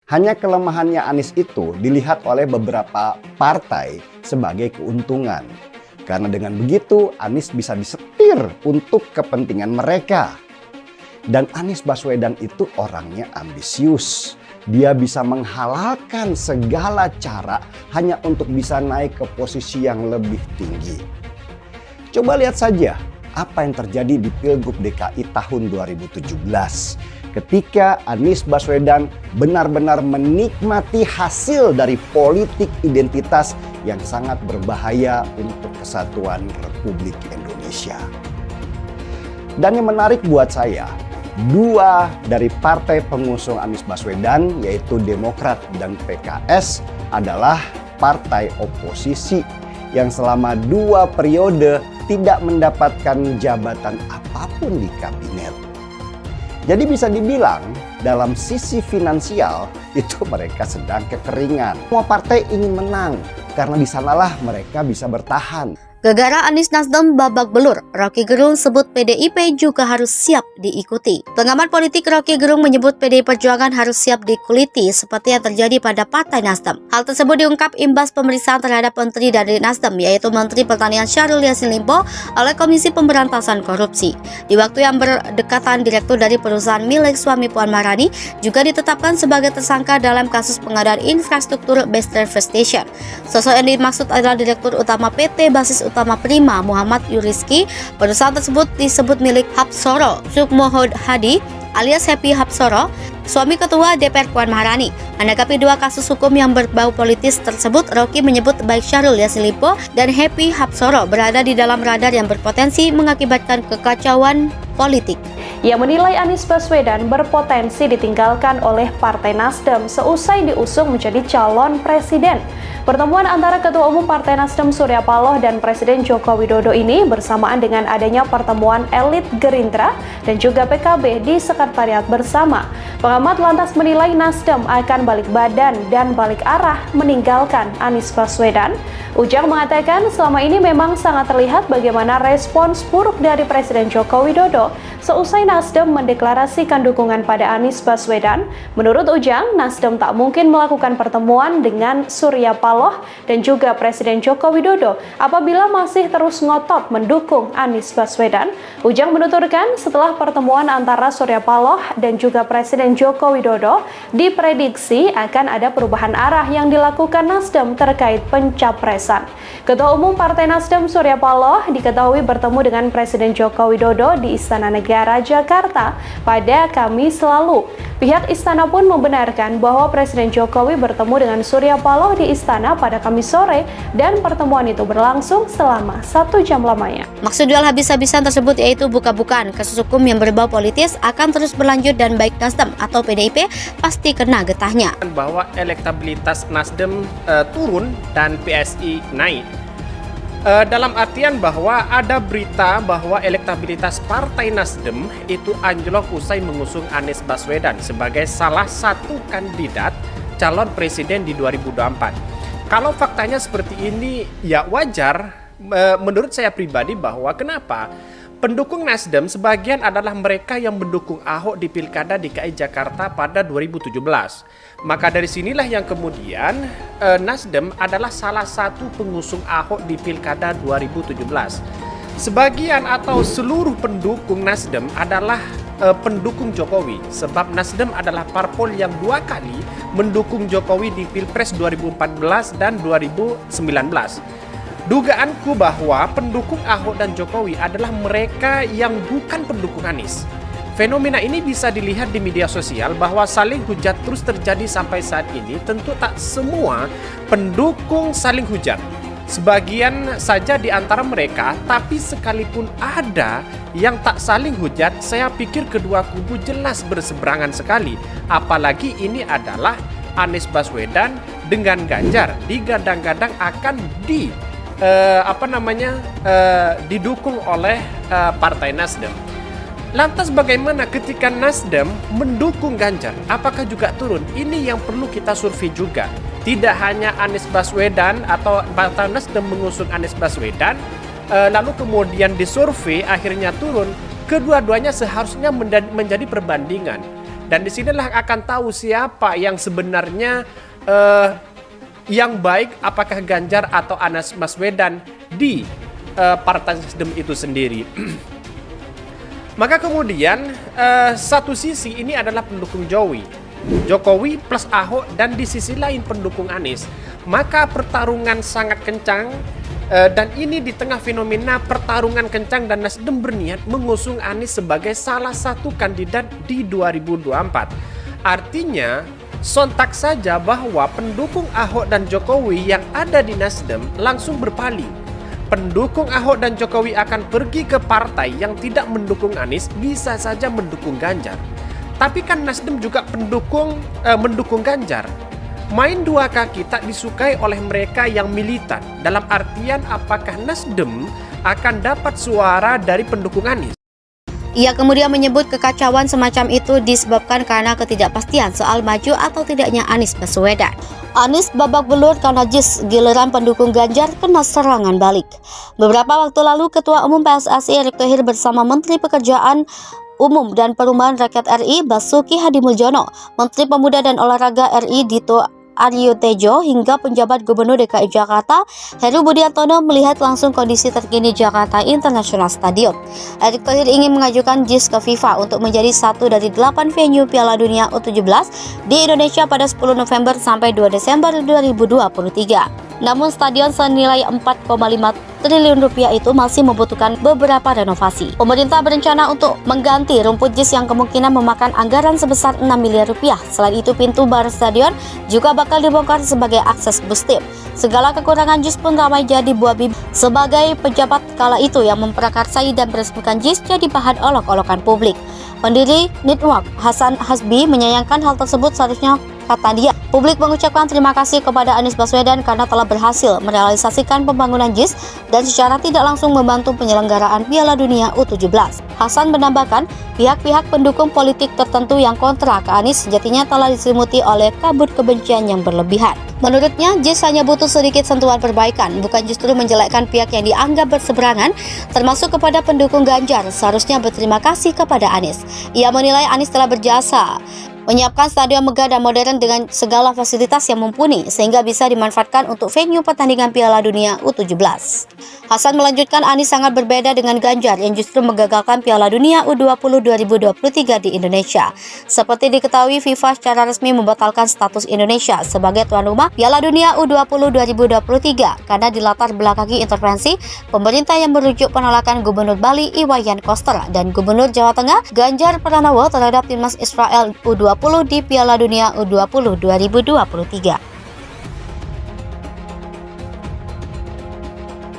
Hanya kelemahannya Anies itu dilihat oleh beberapa partai sebagai keuntungan. Karena dengan begitu Anies bisa disetir untuk kepentingan mereka. Dan Anies Baswedan itu orangnya ambisius. Dia bisa menghalalkan segala cara hanya untuk bisa naik ke posisi yang lebih tinggi. Coba lihat saja apa yang terjadi di Pilgub DKI tahun 2017. Ketika Anies Baswedan benar-benar menikmati hasil dari politik identitas yang sangat berbahaya untuk kesatuan Republik Indonesia. Dan yang menarik buat saya, dua dari partai pengusung Anies Baswedan yaitu Demokrat dan PKS adalah partai oposisi yang selama 2 periode tidak mendapatkan jabatan apapun di kabinet. Jadi bisa dibilang dalam sisi finansial itu mereka sedang kekeringan. Semua partai ingin menang karena di sanalah mereka bisa bertahan. Gegara Anies Nasdem babak belur, Rocky Gerung sebut PDIP juga harus siap diikuti. Pengamat politik Rocky Gerung menyebut PDI Perjuangan harus siap dikuliti seperti yang terjadi pada Partai Nasdem. Hal tersebut diungkap imbas pemeriksaan terhadap menteri dari Nasdem, yaitu Menteri Pertanian Syahrul Yassin Limpo oleh Komisi Pemberantasan Korupsi. Di waktu yang berdekatan, direktur dari perusahaan milik suami Puan Maharani juga ditetapkan sebagai tersangka dalam kasus pengadaan infrastruktur base transfer station. Sosok yang dimaksud adalah Direktur Utama PT Basis Utama Prima Muhammad Yuriski. Perusahaan tersebut disebut milik Hapsoro Sukmohod Hadi alias Happy Hapsoro, suami Ketua DPR Puan Maharani. Menanggapi 2 kasus hukum yang berbau politis tersebut, Rocky menyebut baik Syahrul Yassin Limpo dan Happy Hapsoro berada di dalam radar yang berpotensi mengakibatkan kekacauan politik. Ia menilai Anies Baswedan berpotensi ditinggalkan oleh Partai Nasdem seusai diusung menjadi calon presiden. Pertemuan antara Ketua Umum Partai Nasdem Surya Paloh dan Presiden Joko Widodo ini bersamaan dengan adanya pertemuan elit Gerindra dan juga PKB di Sekretariat Bersama. Pengamat lantas menilai Nasdem akan balik badan dan balik arah meninggalkan Anies Baswedan. Ujang mengatakan selama ini memang sangat terlihat bagaimana respons buruk dari Presiden Joko Widodo seusai Nasdem mendeklarasikan dukungan pada Anies Baswedan. Menurut Ujang, Nasdem tak mungkin melakukan pertemuan dengan Surya Paloh dan juga Presiden Joko Widodo apabila masih terus ngotot mendukung Anies Baswedan. Ujang menuturkan setelah pertemuan antara Surya Paloh dan juga Presiden Joko Widodo diprediksi akan ada perubahan arah yang dilakukan Nasdem terkait pencapresan. Ketua Umum Partai Nasdem Surya Paloh diketahui bertemu dengan Presiden Joko Widodo di Istana Negara Jakarta pada Kamis lalu. Pihak istana pun membenarkan bahwa Presiden Jokowi bertemu dengan Surya Paloh di istana pada Kamis sore dan pertemuan itu berlangsung selama 1 jam lamanya. Maksud duel habis-habisan tersebut yaitu buka-bukaan kasus hukum yang berbau politis akan terus berlanjut dan baik Nasdem atau PDIP pasti kena getahnya. Bahwa elektabilitas Nasdem turun dan PSI naik. Dalam artian bahwa ada berita bahwa elektabilitas Partai Nasdem itu anjlok usai mengusung Anies Baswedan sebagai salah satu kandidat calon presiden di 2024. Kalau faktanya seperti ini ya wajar menurut saya pribadi bahwa kenapa? Pendukung Nasdem sebagian adalah mereka yang mendukung Ahok di Pilkada DKI Jakarta pada 2017. Maka dari sinilah yang kemudian Nasdem adalah salah satu pengusung Ahok di Pilkada 2017. Sebagian atau seluruh pendukung Nasdem adalah pendukung Jokowi. Sebab Nasdem adalah parpol yang 2 kali mendukung Jokowi di Pilpres 2014 dan 2019. Dugaanku bahwa pendukung Ahok dan Jokowi adalah mereka yang bukan pendukung Anies. Fenomena ini bisa dilihat di media sosial bahwa saling hujat terus terjadi sampai saat ini. Tentu tak semua pendukung saling hujat. Sebagian saja di antara mereka, tapi sekalipun ada yang tak saling hujat, saya pikir kedua kubu jelas berseberangan sekali. Apalagi ini adalah Anies Baswedan dengan Ganjar digadang-gadang akan didukung oleh Partai Nasdem. Lantas bagaimana ketika Nasdem mendukung Ganjar? Apakah juga turun? Ini yang perlu kita survei juga. Tidak hanya Anies Baswedan atau Partai Nasdem mengusung Anies Baswedan, lalu kemudian disurvei akhirnya turun. Kedua-duanya seharusnya menjadi perbandingan. Dan disinilah akan tahu siapa yang sebenarnya yang baik, apakah Ganjar atau Anies Baswedan di Partai Nasdem itu sendiri. Maka kemudian satu sisi ini adalah pendukung Jokowi plus Ahok, dan di sisi lain pendukung Anies. Maka pertarungan sangat kencang, dan ini di tengah fenomena pertarungan kencang dan Nasdem berniat mengusung Anies sebagai salah satu kandidat di 2024. Artinya sontak saja bahwa pendukung Ahok dan Jokowi yang ada di Nasdem langsung berpaling. Pendukung Ahok dan Jokowi akan pergi ke partai yang tidak mendukung Anies, bisa saja mendukung Ganjar. Tapi kan Nasdem juga mendukung Ganjar. Main dua kaki tak disukai oleh mereka yang militan. Dalam artian apakah Nasdem akan dapat suara dari pendukung Anies? Ia kemudian menyebut kekacauan semacam itu disebabkan karena ketidakpastian soal maju atau tidaknya Anies Baswedan. Anies babak belur karena JIS, giliran pendukung Ganjar kena serangan balik. Beberapa waktu lalu Ketua Umum PSSI Erick Thohir bersama Menteri Pekerjaan Umum dan Perumahan Rakyat RI Basuki Hadimuljono, Menteri Pemuda dan Olahraga RI Dito Aryo Tejo, hingga penjabat Gubernur DKI Jakarta Heru Budiartono melihat langsung kondisi terkini Jakarta International Stadium. Erick Thohir ingin mengajukan JIS ke FIFA untuk menjadi satu dari 8 venue Piala Dunia U17 di Indonesia pada 10 November sampai 2 Desember 2023. Namun stadion senilai 4,5 triliun rupiah itu masih membutuhkan beberapa renovasi. Pemerintah berencana untuk mengganti rumput JIS yang kemungkinan memakan anggaran sebesar 6 miliar rupiah. Selain itu, pintu bar stadion juga bakal dibongkar sebagai akses bus tim. Segala kekurangan JIS pun ramai jadi buah bibir. Sebagai pejabat kala itu yang memprakarsai dan meresmikan JIS jadi bahan olok-olokan publik. Pendiri Network Hasan Hasbi menyayangkan hal tersebut. Seharusnya, kata dia, publik mengucapkan terima kasih kepada Anies Baswedan karena telah berhasil merealisasikan pembangunan JIS dan secara tidak langsung membantu penyelenggaraan Piala Dunia U17. Hasan menambahkan, pihak-pihak pendukung politik tertentu yang kontra ke Anies sejatinya telah diselimuti oleh kabut kebencian yang berlebihan. Menurutnya, JIS hanya butuh sedikit sentuhan perbaikan, bukan justru menjelekkan pihak yang dianggap berseberangan, termasuk kepada pendukung Ganjar. Seharusnya berterima kasih kepada Anies. Ia menilai Anies telah berjasa menyiapkan stadion megah dan modern dengan segala fasilitas yang mumpuni sehingga bisa dimanfaatkan untuk venue pertandingan Piala Dunia U17. Hasan melanjutkan, Anies sangat berbeda dengan Ganjar yang justru menggagalkan Piala Dunia U20 2023 di Indonesia. Seperti diketahui, FIFA secara resmi membatalkan status Indonesia sebagai tuan rumah Piala Dunia U20 2023 karena dilatar belakangi intervensi pemerintah yang merujuk penolakan Gubernur Bali Iwayan Koster dan Gubernur Jawa Tengah Ganjar Pranowo terhadap timnas Israel U20 di Piala Dunia U20 2023.